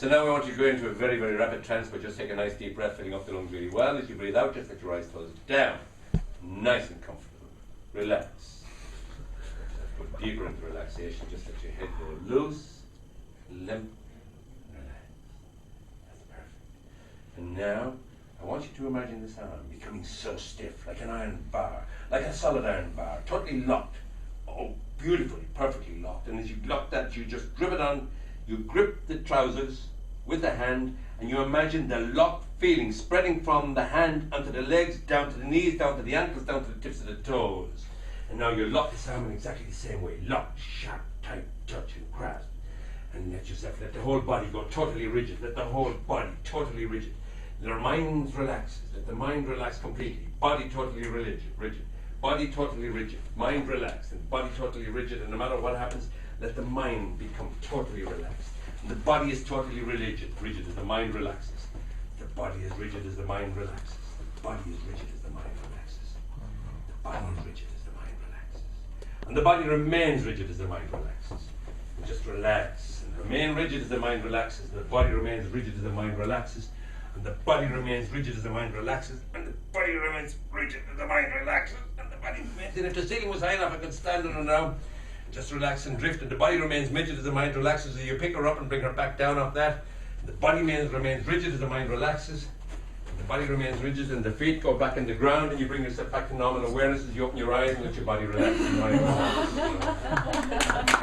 So now we want you to go into a very, very rapid trance, but just take a nice deep breath, filling up the lungs really well. As you breathe out, just let your eyes close down. Nice and comfortable. Relax. Go deeper into relaxation. Just let your head go loose, limp, relax. That's perfect. And now, I want you to imagine this arm becoming so stiff, like an iron bar, like a solid iron bar, totally locked. Oh, beautifully, perfectly locked. And as you lock that, you just grip it on. You grip the trousers with the hand, and you imagine the locked feeling spreading from the hand onto the legs, down to the knees, down to the ankles, down to the tips of the toes. And now you lock this arm in exactly the same way. Lock, sharp, tight, touch, and grasp. And let yourself, let the whole body go totally rigid. Let the whole body totally rigid. Your mind relaxes. Let the mind relax completely. Body totally rigid. Body totally rigid. Mind relaxed and body totally rigid. And no matter what happens, let the mind become totally relaxed. And the body is totally rigid as the mind relaxes. The body is rigid as the mind relaxes. The body is rigid as the mind relaxes. The body is rigid as the mind relaxes. And the body remains rigid as the mind relaxes. And just relax and remain rigid as the mind relaxes. And the body remains rigid as the mind relaxes. And the body remains rigid as the mind relaxes. And the body remains rigid as the mind relaxes. And the body remains. And if the ceiling was high enough, I could stand on it now. Just relax and drift, and the body remains rigid as the mind relaxes. So you pick her up and bring her back down off that. The body remains rigid as the mind relaxes. The body remains rigid, and the feet go back in the ground, and you bring yourself back to normal awareness as you open your eyes and let your body relax. And the mind relaxes.